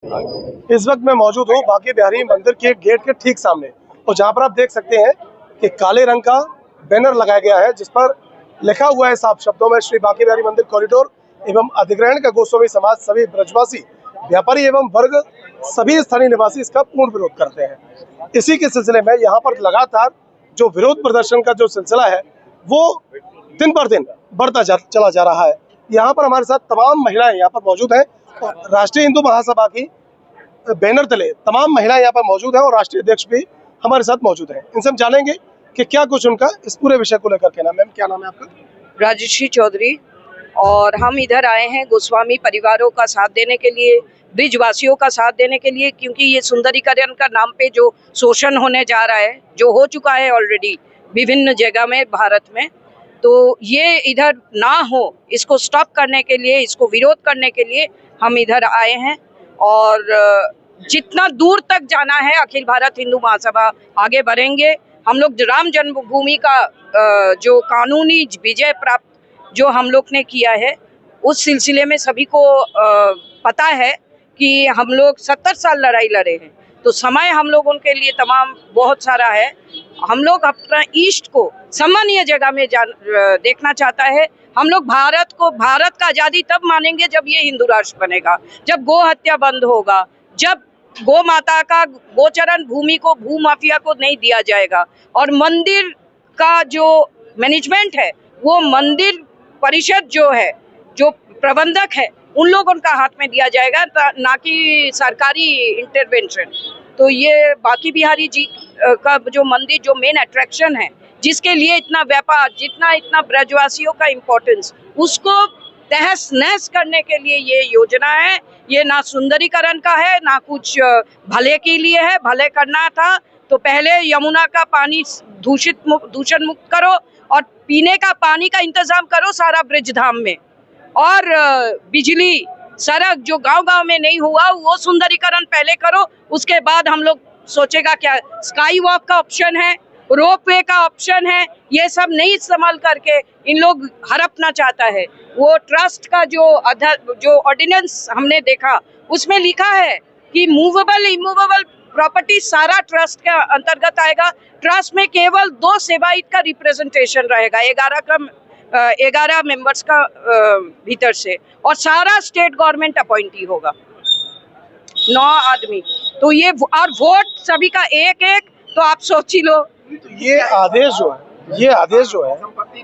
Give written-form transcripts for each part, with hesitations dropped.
इस वक्त मैं मौजूद हूँ बांके बिहारी मंदिर के गेट के ठीक सामने, और जहाँ पर आप देख सकते हैं कि काले रंग का बैनर लगाया गया है जिस पर लिखा हुआ है साफ शब्दों में, श्री बांके बिहारी मंदिर कॉरिडोर एवं अधिग्रहण का गोस्वामी समाज, सभी ब्रजवासी व्यापारी एवं वर्ग सभी स्थानीय निवासी इसका पूर्ण विरोध करते हैं। इसी के सिलसिले में यहाँ पर लगातार जो विरोध प्रदर्शन का जो सिलसिला है वो दिन पर दिन बढ़ता चला जा रहा है। यहाँ पर हमारे साथ तमाम महिलाएं यहाँ पर मौजूद हैं और राष्ट्रीय हिंदू महासभा की बैनर तले तमाम महिलाएं यहाँ पर मौजूद हैं और राष्ट्रीय अध्यक्ष भी हमारे साथ मौजूद हैं। इनसे हम जानेंगे कि क्या कुछ उनका इस पूरे विषय को लेकर कहना। मैम, क्या नाम है आपका? राजश्री चौधरी। और हम इधर आए हैं गोस्वामी परिवारों का साथ देने के लिए, ब्रिजवासियों का साथ देने के लिए, क्योंकि ये सुंदरीकरण का नाम पे जो शोषण होने जा रहा है, जो हो चुका है ऑलरेडी विभिन्न जगह में भारत में, तो ये इधर ना हो, इसको स्टॉप करने के लिए, इसको विरोध करने के लिए हम इधर आए हैं। और जितना दूर तक जाना है अखिल भारत हिंदू महासभा आगे बढ़ेंगे। हम लोग राम जन्मभूमि का जो कानूनी विजय प्राप्त जो हम लोग ने किया है, उस सिलसिले में सभी को पता है कि हम लोग 70 साल लड़ाई लड़े हैं, तो समय हम लोगों के लिए तमाम बहुत सारा है। हम लोग अपना ईस्ट को सम्मानीय जगह में देखना चाहता है। हम लोग भारत का आज़ादी तब मानेंगे जब ये हिंदू राष्ट्र बनेगा, जब गो हत्या बंद होगा, जब गो माता का गोचरण भूमि को भू माफिया को नहीं दिया जाएगा, और मंदिर का जो मैनेजमेंट है वो मंदिर परिषद जो है, जो प्रबंधक है, उन लोगों का हाथ में दिया जाएगा, ना कि सरकारी इंटरवेंशन। तो ये बांके बिहारी जी का जो मंदिर, जो मेन अट्रैक्शन है, जिसके लिए इतना व्यापार, इतना ब्रजवासियों का इम्पोर्टेंस, उसको तहस नहस करने के लिए ये योजना है। ये ना सुंदरीकरण का है, ना कुछ भले के लिए है। भले करना था तो पहले यमुना का पानी दूषण मुक्त करो और पीने का पानी का इंतजाम करो सारा ब्रिजधाम में, और बिजली, सड़क जो गांव-गांव में नहीं हुआ वो सुंदरीकरण पहले करो, उसके बाद हम लोग सोचेगा। क्या स्काई वॉक का ऑप्शन है, रोपवे का ऑप्शन है, ये सब नहीं इस्तेमाल करके इन लोग हड़पना चाहता है। वो ट्रस्ट का जो ऑर्डिनेंस हमने देखा, उसमें लिखा है कि मूवेबल इमूवेबल प्रॉपर्टी सारा ट्रस्ट के अंतर्गत आएगा। ट्रस्ट में केवल 2 सेवायत का रिप्रेजेंटेशन रहेगा 11 मेंबर्स का भीतर से, और सारा स्टेट गवर्नमेंट अपॉइंटी होगा, 9 आदमी। तो ये और वोट सभी का एक, तो आप सोच ही लो। ये आदेश जो है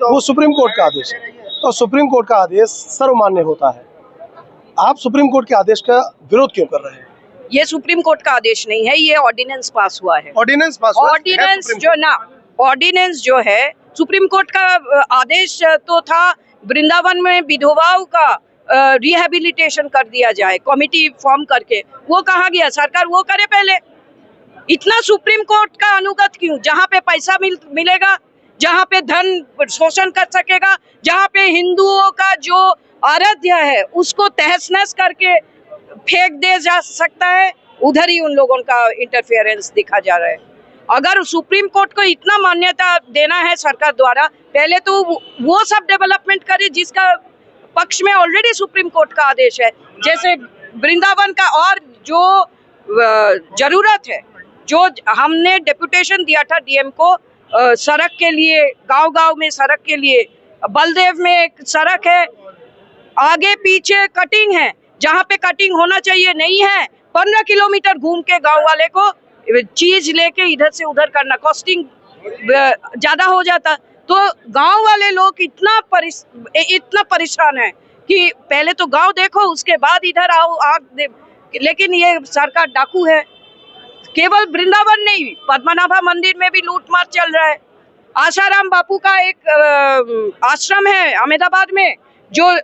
वो सुप्रीम कोर्ट का आदेश है, और सुप्रीम कोर्ट का आदेश सर्वमान्य होता है। आप सुप्रीम कोर्ट के आदेश का विरोध क्यों कर रहे हैं? ये सुप्रीम कोर्ट का आदेश नहीं है, ये ऑर्डिनेंस पास हुआ है। ऑर्डिनेंस जो है सुप्रीम कोर्ट का आदेश तो था, वृंदावन में विधवाओं का रिहेबिलिटेशन कर दिया जाए, कमिटी फॉर्म करके। वो कहाँ गया? सरकार वो करे पहले। इतना सुप्रीम कोर्ट का अनुगत क्यों? जहाँ पे पैसा मिलेगा, जहाँ पे धन शोषण कर सकेगा, जहाँ पे हिंदुओं का जो आराध्य है उसको तहस नहस करके फेंक दे जा सकता है, उधर ही उन लोगों का इंटरफेरेंस दिखा जा रहा है। अगर सुप्रीम कोर्ट को इतना मान्यता देना है सरकार द्वारा, पहले तो वो सब डेवलपमेंट करे जिसका पक्ष में ऑलरेडी सुप्रीम कोर्ट का आदेश है। जैसे वृंदावन का, और जो जरूरत है, जो हमने डेपुटेशन दिया था डीएम को सड़क के लिए, गांव-गांव में सड़क के लिए, बलदेव में एक सड़क है, आगे पीछे कटिंग है, जहाँ पे कटिंग होना चाहिए नहीं है। 15 किलोमीटर घूम के गांव वाले को चीज लेके इधर से उधर करना, कॉस्टिंग ज्यादा हो जाता। तो गांव वाले लोग इतना परेशान है कि पहले तो गांव देखो, उसके बाद इधर आओ लेकिन ये सरकार डाकू है। केवल वृंदावन नहीं, पद्मनाभा मंदिर में भी लूटमार चल रहा है। आशाराम बापू का एक आश्रम है अहमदाबाद में, जो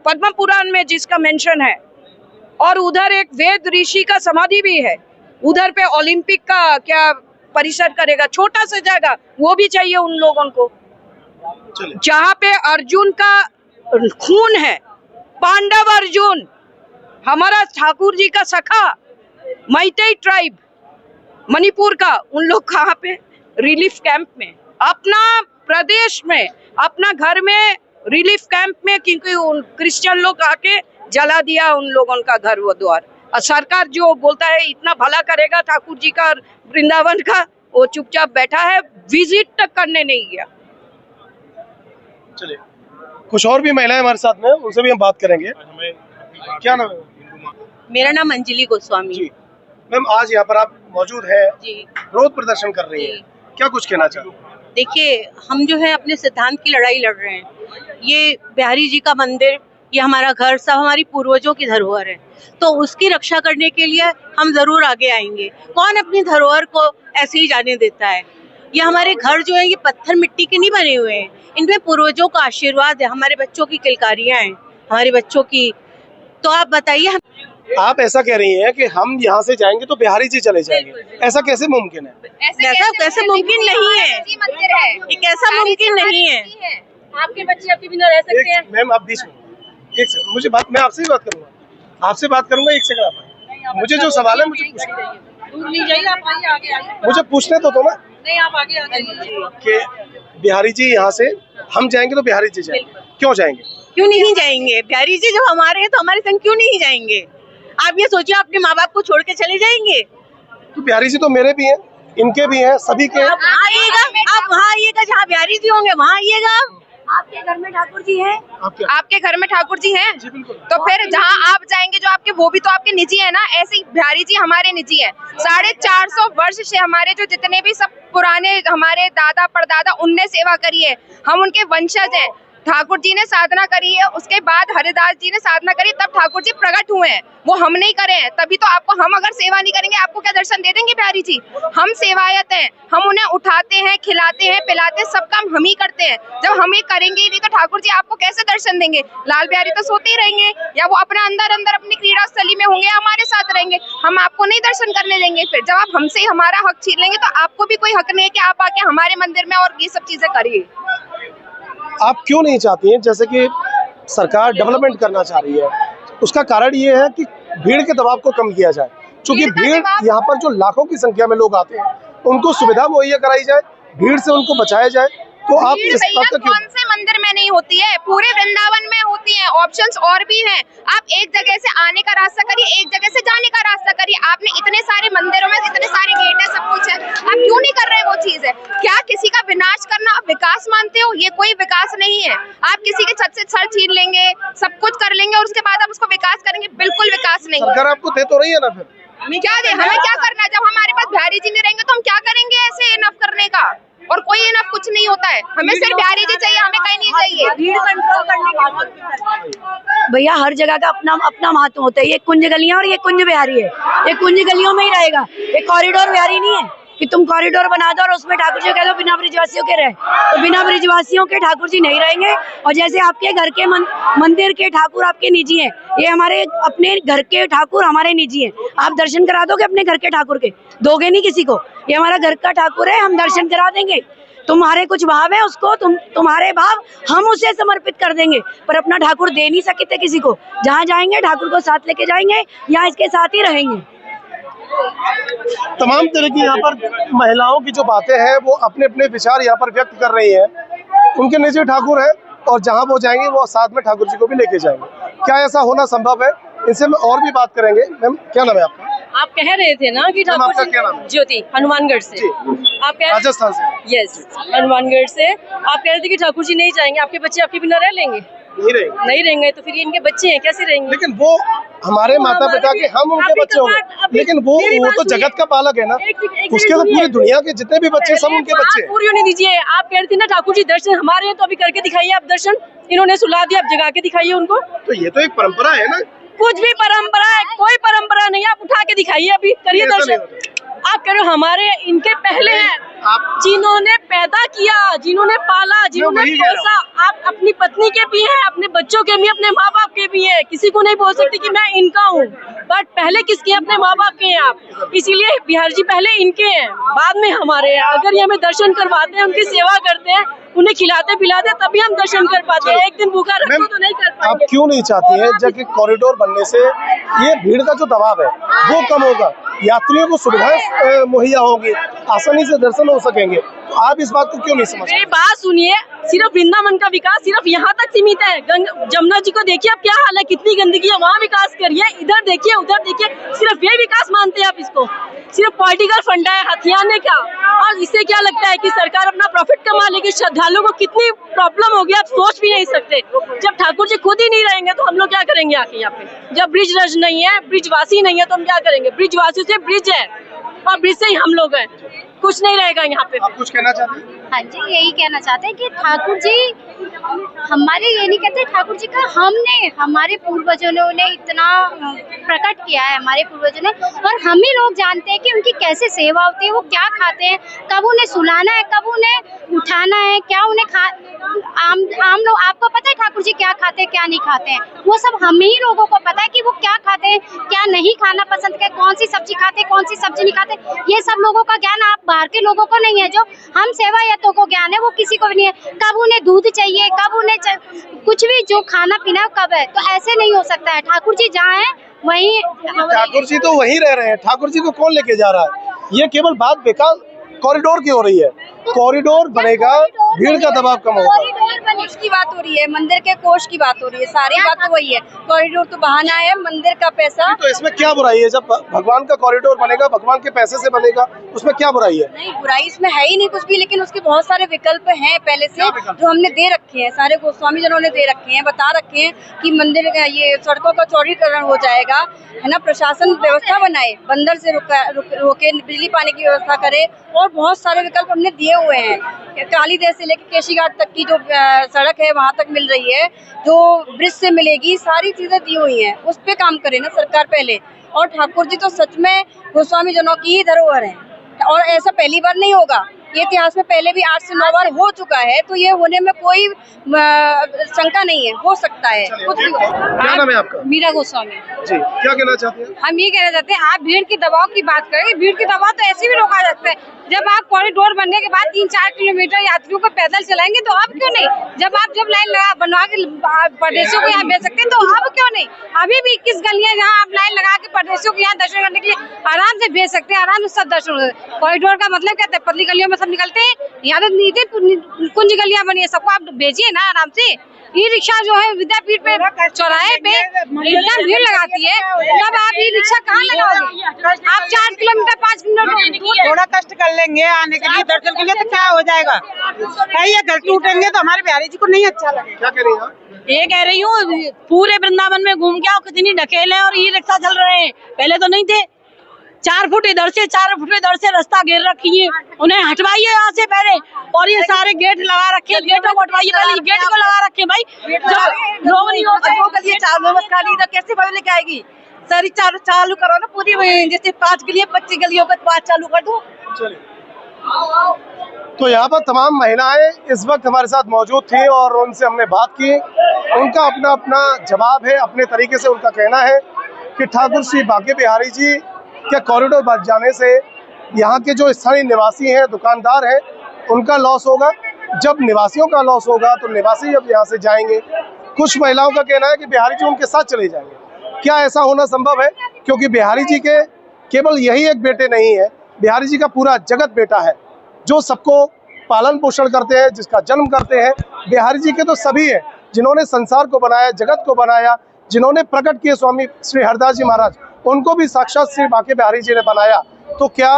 पद्म पुराण में जिसका मेंशन है, और उधर एक वेद ऋषि का समाधि भी है। उधर पे ओलंपिक का क्या परिसर करेगा? छोटा सा जगह वो भी चाहिए उन लोगों को। जहाँ पे अर्जुन का खून है, पांडव अर्जुन, हमारा ठाकुर जी का सखा, मैतेई ट्राइब मणिपुर का, उन लोग कहाँ पे? रिलीफ कैंप में, अपना प्रदेश में, अपना घर में रिलीफ कैंप में, क्योंकि उन क्रिश्चियन लोग आके जला दिया उन लोगों का घर वो द्वार। और सरकार जो बोलता है इतना भला करेगा ठाकुर जी का और वृंदावन का, वो चुपचाप बैठा है, विजिट तक करने नहीं गया। चलिए, कुछ और भी महिलाएं हमारे साथ में, उनसे भी हम बात करेंगे। क्या नाम है? मेरा नाम अंजलि गोस्वामी जी मैम, आज यहाँ पर आप मौजूद हैं, जी। विरोध प्रदर्शन कर रही हैं, क्या कुछ कहना चाहते हैं? देखिए, हम जो है अपने सिद्धांत की लड़ाई लड़ रहे हैं। ये बिहारी जी का मंदिर, ये हमारा घर, सब हमारी पूर्वजों की धरोहर है, तो उसकी रक्षा करने के लिए हम जरूर आगे आएंगे। कौन अपनी धरोहर को ऐसे ही जाने देता है? ये हमारे घर जो है ये पत्थर मिट्टी के नहीं बने हुए हैं, इनमें पूर्वजों का आशीर्वाद है, हमारे बच्चों की किलकारियां हैं, हमारे बच्चों की। तो आप बताइए, आप ऐसा कह रही हैं कि हम यहाँ से जाएंगे तो बिहारी जी चले जाएंगे, ऐसा कैसे मुमकिन है? ऐसा कैसे मुमकिन नहीं है? मंदिर है, ये कैसा मुमकिन नहीं है? आपके बच्चे आपके बिना रह सकते हैं? मैम आप बीच में एक सेकंड, मुझे बात, मैं आपसे ही बात करूंगा, आपसे बात करूंगा, एक सेकंड आप मुझे जो सवाल है मुझे पूछना, दूर नहीं जाइए, आप आइए, आगे आइए। मुझे पूछने तो दो ना नहीं, आप आगे आ जाइए। कि बिहारी जी यहाँ से हम जाएंगे तो बिहारी जी जाएंगे, क्यों जाएंगे? क्यों नहीं जाएंगे? बिहारी जी जब हमारे हैं तो हमारे संग क्यों नहीं जाएंगे? आप ये सोचिए, अपने माँ बाप को छोड़ के चले जाएंगे? तो बिहारी जी तो मेरे भी हैं, इनके भी हैं, सभी के हैं। आप वहाँ आइएगा, आप वहाँ आइएगा जहाँ बिहारी जी होंगे, वहाँ आइएगा। आपके घर में ठाकुर जी हैं? आपके घर में ठाकुर जी हैं? जी बिल्कुल। तो फिर जहाँ आप जाएंगे जो आपके, वो भी तो आपके निजी है ना। ऐसे ही बिहारी जी हमारे निजी है। 450 वर्ष से हमारे जो जितने भी सब पुराने हमारे दादा परदादा, उनने सेवा करी है, हम उनके वंशज हैं। ठाकुर जी ने साधना करी है, उसके बाद हरिदास जी ने साधना करी, तब ठाकुर जी प्रकट हुए हैं, वो हम नहीं करे हैं। तभी तो आपको, हम अगर सेवा नहीं करेंगे आपको क्या दर्शन दे देंगे बिहारी जी? हम सेवायत हैं, हम उन्हें उठाते हैं, खिलाते हैं, पिलाते हैं, सब काम हम ही करते हैं। जब हम ये करेंगे ही नहीं तो ठाकुर जी आपको कैसे दर्शन देंगे? लाल बिहारी तो सोते ही रहेंगे, या वो अपने अंदर अंदर अपनी क्रीड़ा स्थली में होंगे, हमारे साथ रहेंगे, हम आपको नहीं दर्शन करने देंगे। फिर जब आप हमसे हमारा हक छीन लेंगे तो आपको भी कोई हक नहीं है कि आप आके हमारे मंदिर में और ये सब चीजें करिए। आप क्यों नहीं चाहती हैं, जैसे कि सरकार डेवलपमेंट करना चाह रही है, उसका कारण ये है कि भीड़ के दबाव को कम किया जाए, क्योंकि भीड़ यहाँ पर जो लाखों की संख्या में लोग आते हैं उनको सुविधा मुहैया कराई जाए, भीड़ से उनको बचाया जाए। तो आप इस बात का क्यों? कौन से मंदिर में नहीं होती है? पूरे वृंदावन में होती है। ऑप्शंस और भी हैं। आप एक जगह से आने का रास्ता करिए, एक जगह से जाने का रास्ता करिए। आपने इतने सारे मंदिरों में इतने सारे गेट है, सब कुछ है, आप क्यों नहीं कर रहे? वो चीज है क्या? किसी का विनाश करना आप विकास मानते हो? ये कोई विकास नहीं है। आप किसी के छत से सर छीन लेंगे, सब कुछ कर लेंगे और उसके बाद आप उसको विकास करेंगे, बिल्कुल विकास नहीं। सरकार आपको दे तो रही है ना, फिर क्या दे? हमें क्या करना? जब हमारे पास बिहारी जी नहीं रहेंगे तो हम क्या करेंगे ऐसे इनफ करने का? और कोई इनफ कुछ नहीं होता है। हमें सिर्फ बिहारी जी चाहिए, हमें कहीं नहीं चाहिए। भीड़ कंट्रोल करने के भैया हर जगह का अपना अपना महत्व होता है। ये कुंज गलियां और ये कुंज बिहारी है, ये कुंज गलियों में ही रहेगा, ये कॉरिडोर बिहारी नहीं है कि तुम कॉरिडोर बना दो और उसमें ठाकुर जी कह दो बिना ब्रिजवासियों के रहे, तो बिना ब्रिजवासियों के ठाकुर जी नहीं रहेंगे। और जैसे आपके घर के मंदिर के ठाकुर आपके निजी हैं, ये हमारे अपने घर के ठाकुर हमारे निजी हैं। आप दर्शन करा दोगे अपने घर के ठाकुर के? दोगे नहीं किसी को। ये हमारा घर का ठाकुर है, हम दर्शन करा देंगे। तुम्हारे कुछ भाव है उसको, तुम्हारे भाव हम उसे समर्पित कर देंगे, पर अपना ठाकुर दे नहीं सकते किसी को। जहाँ जाएंगे ठाकुर को साथ लेके जाएंगे, यहाँ इसके साथ ही रहेंगे। तमाम तरह की यहाँ पर महिलाओं की जो बातें हैं वो अपने अपने विचार यहाँ पर व्यक्त कर रही हैं। उनके निजी ठाकुर हैं और जहाँ वो जाएंगे वो साथ में ठाकुर जी को भी लेके जाएंगे। क्या ऐसा होना संभव है? इनसे हम और भी बात करेंगे। मैम क्या नाम है आपका? आप कह रहे थे ना कि आपका ठाकुर क्या नाम है? ज्योति, हनुमानगढ़ से। आप कह राजस्थान से? यस, हनुमानगढ़ से। आप कह रहे थे कि ठाकुर जी नहीं जाएंगे, आपके बच्चे आपके बिना रह लेंगे? नहीं रहेंगे। तो फिर ये इनके बच्चे हैं, कैसे रहेंगे? लेकिन वो हमारे माता पिता के, हम उनके बच्चे होंगे, लेकिन वो तो जगत का पालक है ना, उसके तो पूरी दुनिया के जितने भी बच्चे सब उनके बच्चे हैं। पूरी होने दीजिए। आप कह रहे थे ना ठाकुर जी दर्शन हमारे हैं, तो अभी करके दिखाइए आप दर्शन। इन्होंने सुला दिया, आप जगा के दिखाइए उनको। तो ये तो एक परंपरा है ना। कुछ भी परंपरा है? कोई परंपरा नहीं, आप उठा के दिखाइए, अभी करिए दर्शन। आप कह रहे हो हमारे इनके पहले हैं, जिन्होंने पैदा किया, जिन्होंने पाला, जिन्होंने पोसा। आप अपनी पत्नी के भी हैं, अपने बच्चों के भी, अपने माँ बाप के भी हैं। किसी को नहीं बोल सकते कि मैं इनका हूँ, बट पहले किसके? अपने माँ बाप के हैं आप। इसीलिए बिहार जी पहले इनके हैं, बाद में हमारे हैं। अगर ये हमें दर्शन करवाते हैं, उनकी सेवा करते हैं, उन्हें खिलाते पिलाते तभी हम दर्शन कर पाते हैं। एक दिन भूखा रखो तो नहीं कर आप पाएंगे। क्यों नहीं चाहती हैं जबकि कॉरिडोर बनने से ये भीड़ का जो दबाव है वो कम होगा, यात्रियों को सुविधाएं मुहैया होगी, आसानी से दर्शन हो सकेंगे, तो आप इस बात को क्यों नहीं समझते? मेरी बात सुनिए, सिर्फ वृंदावन का विकास सिर्फ यहाँ तक सीमित है। जमुना जी को देखिए अब क्या हाल है, कितनी गंदगी है, वहाँ विकास करिए, इधर देखिए उधर देखिए, सिर्फ ये विकास मानते हैं आप इसको? सिर्फ पॉलिटिकल फंडा है हथियाने का। और इससे क्या लगता है कि सरकार अपना प्रॉफिट कमा लेगी? श्रद्धालुओं को कितनी प्रॉब्लम होगी आप सोच भी नहीं सकते। जब ठाकुर जी खुद ही नहीं रहेंगे तो हम लोग क्या करेंगे आके यहाँ पे? जब ब्रिज रज नहीं है, ब्रिजवासी नहीं है, तो हम क्या करेंगे? ब्रिजवासी से ब्रिज है और ब्रिज से ही हम लोग हैं, कुछ नहीं रहेगा यहाँ पे। आप कुछ कहना चाहते हैं? हाँ जी, यही कहना चाहते हैं कि ठाकुर जी हमारे, ये नहीं कहते ठाकुर जी का, हमने हमारे पूर्वजों ने इतना प्रकट किया है, हमारे पूर्वजों ने, और हम ही लोग जानते हैं कि उनकी कैसे सेवा होती है, वो क्या खाते हैं, कब उन्हें सुलाना है, कब उन्हें उठाना है, क्या उन्हें आम लोग, आपको पता है ठाकुर जी क्या खाते हैं क्या नहीं खाते हैं? वो सब हम ही लोगों को पता है कि वो क्या खाते हैं, क्या नहीं खाना पसंद करते, कौन सी सब्जी खाते, कौन सी सब्जी नहीं खाते, ये सब लोगों का ज्ञान आप बाहर के लोगों को नहीं है। जो हम सेवायतों को ज्ञान है वो किसी को भी नहीं है। कब उन्हें दूध चाहिए, कब उन्हें कुछ भी जो खाना पीना कब है, तो ऐसे नहीं हो सकता है। ठाकुर जी जहाँ है वहीं, ठाकुर जी तो वहीं रह रहे हैं, ठाकुर जी को कौन लेके जा रहा है? ये केवल बात बेकार कॉरिडोर की हो रही है। कॉरिडोर बनेगा, भीड़ का दबाव कम होगा। कोष की बात हो रही है, मंदिर के कोष की बात हो रही है, सारी बात तो वही है। कॉरिडोर तो बहाना है, मंदिर का पैसा। तो इसमें क्या बुराई है? जब भगवान का कॉरिडोर बनेगा, भगवान के पैसे से बनेगा, उसमें क्या बुराई है? नहीं, बुराई इसमें है ही नहीं कुछ भी, लेकिन उसके बहुत सारे विकल्प हैं पहले से जो हमने दे रखे हैं, सारे गोस्वामी जनों ने दे रखे हैं, बता रखे हैं कि मंदिर ये सड़कों का चौड़ीकरण हो जाएगा, है ना, प्रशासन व्यवस्था बनाए, बंदर से रोके, बिजली पानी की व्यवस्था करे, और बहुत सारे विकल्प हमने दिए हुए हैं। कालीदेव से लेकर केशी घाट तक की जो सड़क है वहाँ तक मिल रही है, जो ब्रिज से मिलेगी, सारी चीजें दी हुई हैं। उस पे काम करे ना सरकार पहले। और ठाकुर जी तो सच में गोस्वामी जनों की ही धरोहर है, और ऐसा पहली बार नहीं होगा। ये इतिहास में पहले भी 8 से 9 बार हो चुका है, तो ये होने में कोई शंका नहीं है, हो सकता है कुछ भी। क्या नाम है आपका? मीरा गोस्वामी जी, क्या कहना चाहते हैं? हम ये कहना चाहते हैं, आप भीड़ के दबाव की बात करें, भीड़ के दबाव तो ऐसे भी रोका जा सकता है। जब आप कॉरिडोर बनने के बाद 3-4 किलोमीटर यात्रियों को पैदल चलाएंगे तो अब क्यों नहीं? जब लाइन लगा बनवा के परदेशियों को यहाँ भेज सकते हैं तो अब क्यों नहीं? अभी भी 21 गलियां जहाँ आप लाइन लगा के परदेशियों को यहाँ दर्शन करने के लिए आराम से भेज सकते हैं, आराम से सब दर्शन हो सकते हैं। कॉरिडोर का मतलब क्या है? पतली गलियों में सब निकलते हैं, यहाँ तो नीचे कुंज गलियां बनी है, सबको आप भेजिए ना आराम से। ई रिक्शा जो है विद्यापीठ पे चौराहे पे इतना भीड़ लगाती है, तब आप ई रिक्शा कहाँ लगाओगे? आप 4 किलोमीटर 5 किलोमीटर थोड़ा कष्ट कर लेंगे आने के लिए, दर्शन के लिए, तो क्या हो जाएगा? ये घर टूटेंगे तो हमारे बिहारी जी को नहीं अच्छा लगेगा। क्या कह रही हैं आप? ये कह रही हूँ, पूरे वृंदावन में घूम के आओ, कितनी ढकेले और ई रिक्शा चल रहे हैं, पहले तो नहीं थे। 4 फुट इधर से 4 फुट इधर से रास्ता घेर रखी है, उन्हें हटवाइए यहाँ से पहले। और ये सारे गेट लगा रखे, गेटों को हटवाइए पहले, गेट को लगा रखे भाई। जब लोग नहीं होते वो गलियां 4 नमस्कार इधर कैसे पब्लिक लेके आएगी? सारी चालू करो ना पूरी, जैसे 5 गलियां 25 गलियों को 5 चालू कर दो। तो यहाँ पर तमाम महिलाएं इस वक्त हमारे साथ मौजूद थी और उनसे हमने बात की। उनका अपना अपना जवाब है, अपने तरीके से उनका कहना है कि ठाकुर श्री बांके बिहारी जी के कॉरिडोर बन जाने से यहाँ के जो स्थानीय निवासी हैं, दुकानदार हैं, उनका लॉस होगा। जब निवासियों का लॉस होगा तो निवासी जब यहाँ से जाएंगे, कुछ महिलाओं का कहना है कि बिहारी जी उनके साथ चले जाएंगे। क्या ऐसा होना संभव है? क्योंकि बिहारी जी के केवल यही एक बेटे नहीं है, बिहारी जी का पूरा जगत बेटा है, जो सबको पालन पोषण करते हैं, जिसका जन्म करते हैं। बिहारी जी के तो सभी हैं जिन्होंने संसार को बनाया, जगत को बनाया, जिन्होंने प्रकट किए स्वामी श्री हरदास जी महाराज, उनको भी साक्षात श्री बांके बिहारी जी ने बनाया। तो क्या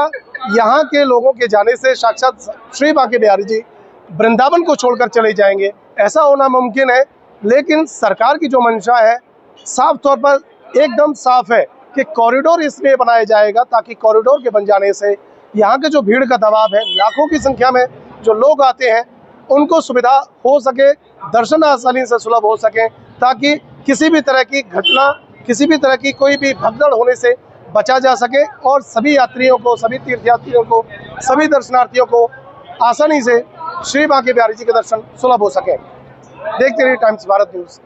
यहाँ के लोगों के जाने से साक्षात श्री बांके बिहारी जी वृंदावन को छोड़कर चले जाएंगे? ऐसा होना मुमकिन है, लेकिन सरकार की जो मंशा है साफ तौर पर एकदम साफ है कि कॉरिडोर इसलिए बनाया जाएगा ताकि कॉरिडोर के बन जाने से यहाँ के जो भीड़ का दबाव है, लाखों की संख्या में जो लोग आते हैं, उनको सुविधा हो सके, दर्शन आसानी से सुलभ हो सके, ताकि किसी भी तरह की घटना, किसी भी तरह की कोई भी भगदड़ होने से बचा जा सके और सभी यात्रियों को, सभी तीर्थयात्रियों को, सभी दर्शनार्थियों को आसानी से श्री बांके बिहारी जी के दर्शन सुलभ हो सके। देखते रहिए टाइम्स भारत न्यूज़।